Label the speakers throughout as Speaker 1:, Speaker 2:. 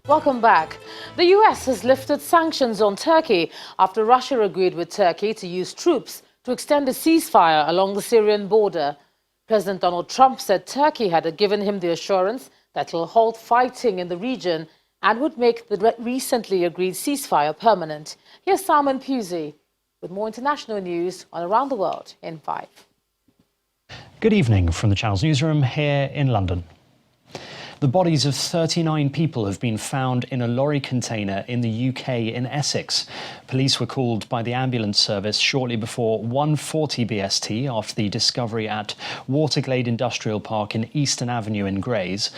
Speaker 1: Welcome back. The US has lifted sanctions on Turkey after Russia agreed with Turkey to use troops to extend a ceasefire along the Syrian border. President Donald Trump said Turkey had given him the assurance that it will halt fighting in the region and would make the recently agreed ceasefire permanent. Here's Simon Pusey with more international news on Around the World in 5.
Speaker 2: Good evening from the Channel's newsroom here in London. The bodies of 39 people have been found in a lorry container in the UK in Essex. Police were called by the ambulance service shortly before 1:40 BST after the discovery at Waterglade Industrial Park in Eastern Avenue in Grays.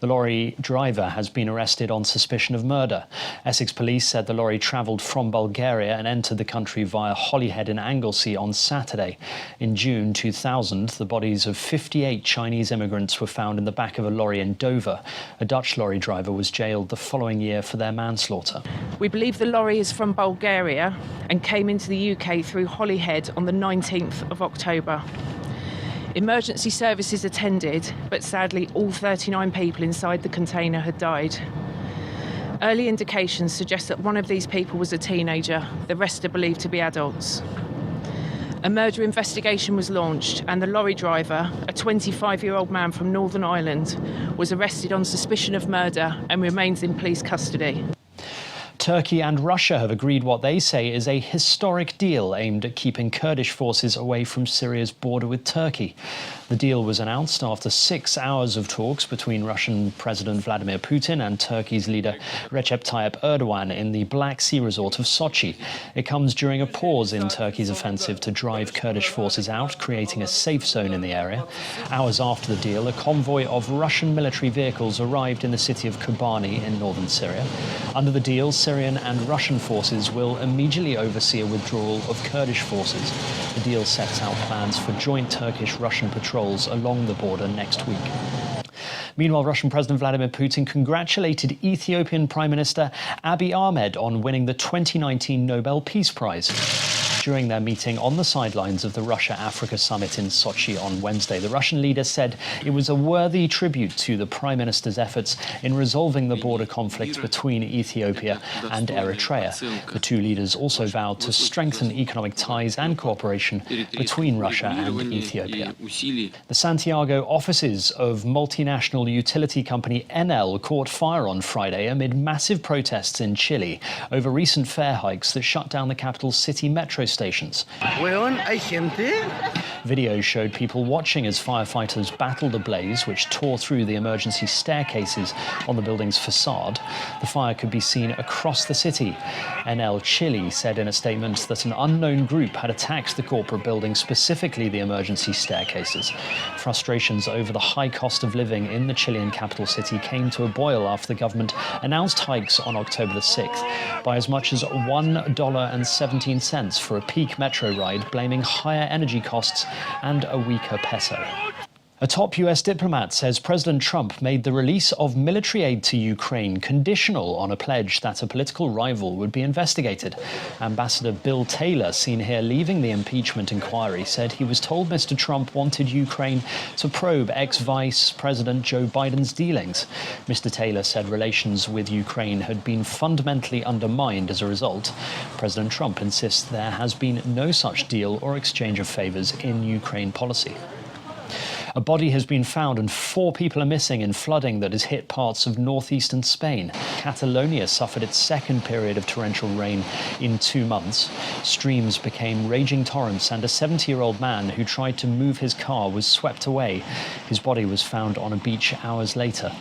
Speaker 2: The lorry driver has been arrested on suspicion of murder. Essex police said the lorry travelled from Bulgaria and entered the country via Holyhead in Anglesey on Saturday. In June 2000, the bodies of 58 Chinese immigrants were found in the back of a lorry in Dover. A Dutch lorry driver was jailed the following year for their manslaughter.
Speaker 3: We believe the lorry is from Bulgaria and came into the UK through Holyhead on the 19th of October. Emergency services attended, but sadly all 39 people inside the container had died. Early indications suggest that one of these people was a teenager. The rest are believed to be adults. A murder investigation was launched and the lorry driver, a 25-year-old man from Northern Ireland, was arrested on suspicion of murder and remains in police custody.
Speaker 2: Turkey and Russia have agreed what they say is a historic deal aimed at keeping Kurdish forces away from Syria's border with Turkey. The deal was announced after 6 hours of talks between Russian President Vladimir Putin and Turkey's leader Recep Tayyip Erdogan in the Black Sea resort of Sochi. It comes during a pause in Turkey's offensive to drive Kurdish forces out, creating a safe zone in the area. Hours after the deal, a convoy of Russian military vehicles arrived in the city of Kobani in northern Syria. Under the deal, Syrian and Russian forces will immediately oversee a withdrawal of Kurdish forces. The deal sets out plans for joint Turkish-Russian patrols along the border next week. Meanwhile, Russian President Vladimir Putin congratulated Ethiopian Prime Minister Abiy Ahmed on winning the 2019 Nobel Peace Prize. During their meeting on the sidelines of the Russia-Africa summit in Sochi on Wednesday, the Russian leader said it was a worthy tribute to the Prime Minister's efforts in resolving the border conflict between Ethiopia and Eritrea. The two leaders also vowed to strengthen economic ties and cooperation between Russia and Ethiopia. The Santiago offices of multinational utility company Enel caught fire on Friday amid massive protests in Chile over recent fare hikes that shut down the capital's city metro stations. Videos showed people watching as firefighters battled a blaze which tore through the emergency staircases on the building's facade. The fire could be seen across the city. Enel Chile said in a statement that an unknown group had attacked the corporate building, specifically the emergency staircases. Frustrations over the high cost of living in the Chilean capital city came to a boil after the government announced hikes on October the 6th by as much as $1.17 for a peak metro ride, blaming higher energy costs and a weaker peso. A top US diplomat says President Trump made the release of military aid to Ukraine conditional on a pledge that a political rival would be investigated. Ambassador Bill Taylor, seen here leaving the impeachment inquiry, said he was told Mr. Trump wanted Ukraine to probe ex-Vice President Joe Biden's dealings. Mr. Taylor said relations with Ukraine had been fundamentally undermined as a result. President Trump insists there has been no such deal or exchange of favors in Ukraine policy. A body has been found and 4 people are missing in flooding that has hit parts of northeastern Spain. Catalonia suffered its second period of torrential rain in 2 months. Streams became raging torrents and a 70-year-old man who tried to move his car was swept away. His body was found on a beach hours later.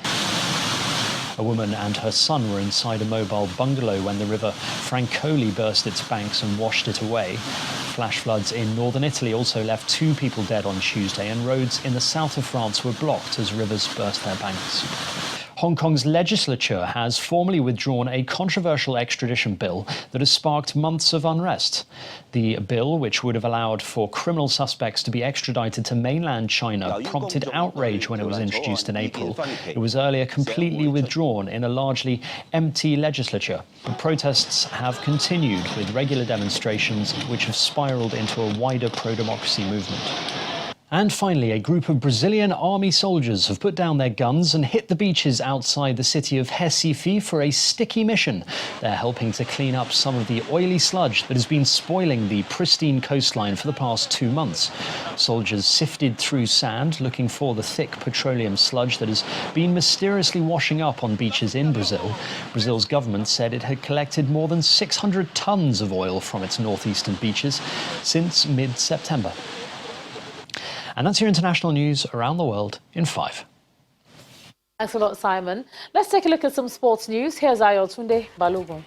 Speaker 2: A woman and her son were inside a mobile bungalow when the river Francoli burst its banks and washed it away. Flash floods in northern Italy also left 2 people dead on Tuesday, and roads in the south of France were blocked as rivers burst their banks. Hong Kong's legislature has formally withdrawn a controversial extradition bill that has sparked months of unrest. The bill, which would have allowed for criminal suspects to be extradited to mainland China, prompted outrage when it was introduced in April. It was earlier completely withdrawn in a largely empty legislature. The protests have continued with regular demonstrations which have spiraled into a wider pro-democracy movement. And finally, a group of Brazilian army soldiers have put down their guns and hit the beaches outside the city of Recife for a sticky mission. They're helping to clean up some of the oily sludge that has been spoiling the pristine coastline for the past 2 months. Soldiers sifted through sand looking for the thick petroleum sludge that has been mysteriously washing up on beaches in Brazil. Brazil's government said it had collected more than 600 tons of oil from its northeastern beaches since mid-September. And that's your international news around the world in 5.
Speaker 1: Thanks a lot, Simon. Let's take a look at some sports news. Here's Ayotunde Balogun.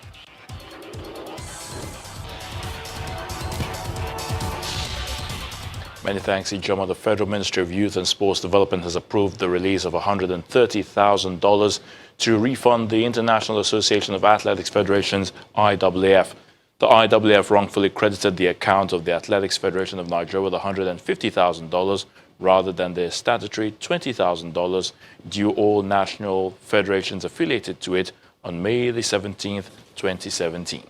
Speaker 4: Many thanks, Ijoma. The Federal Ministry of Youth and Sports Development has approved the release of $130,000 to refund the International Association of Athletics Federations, IAAF. The IAAF wrongfully credited the account of the Athletics Federation of Nigeria with $150,000 rather than their statutory $20,000 due all national federations affiliated to it on May the 17th, 2017.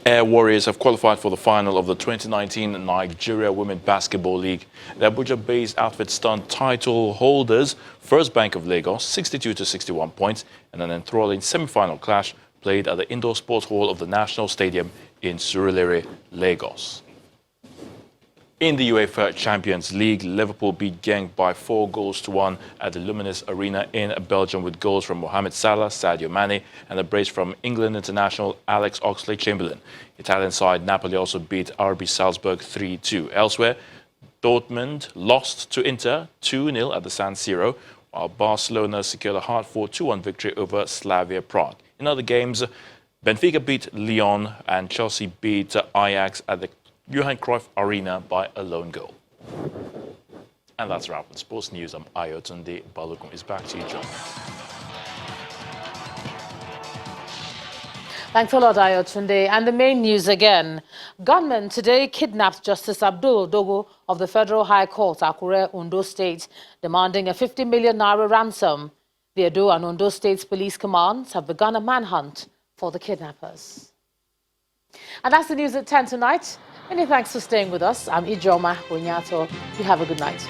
Speaker 4: Air Warriors have qualified for the final of the 2019 Nigeria Women Basketball League. The Abuja-based outfit stunned title holders First Bank of Lagos 62-61 points in an enthralling semi-final clash played at the Indoor Sports Hall of the National Stadium in Surulere, Lagos. In the UEFA Champions League, Liverpool beat Genk by 4-1 at the Luminous Arena in Belgium with goals from Mohamed Salah, Sadio Mane and a brace from England international Alex Oxlade-Chamberlain. Italian side Napoli also beat RB Salzburg 3-2. Elsewhere, Dortmund lost to Inter 2-0 at the San Siro, while Barcelona secured a hard-fought 2-1 victory over Slavia Prague. In other games, Benfica beat Lyon and Chelsea beat Ajax at the Johan Cruyff Arena by a lone goal. And that's a wrap on sports news. I'm Ayotunde Balogun. Is back to you, John.
Speaker 1: Thanks a lot, Ayotunde. And the main news again. Gunmen today kidnapped Justice Abdul Dogo of the Federal High Court, Akure, Ondo State, demanding a 50 million naira ransom. The Edo and Ondo State's police commands have begun a manhunt for the kidnappers. And that's the news at 10 tonight. Many thanks for staying with us. I'm Ijoma Bonyato. You have a good night.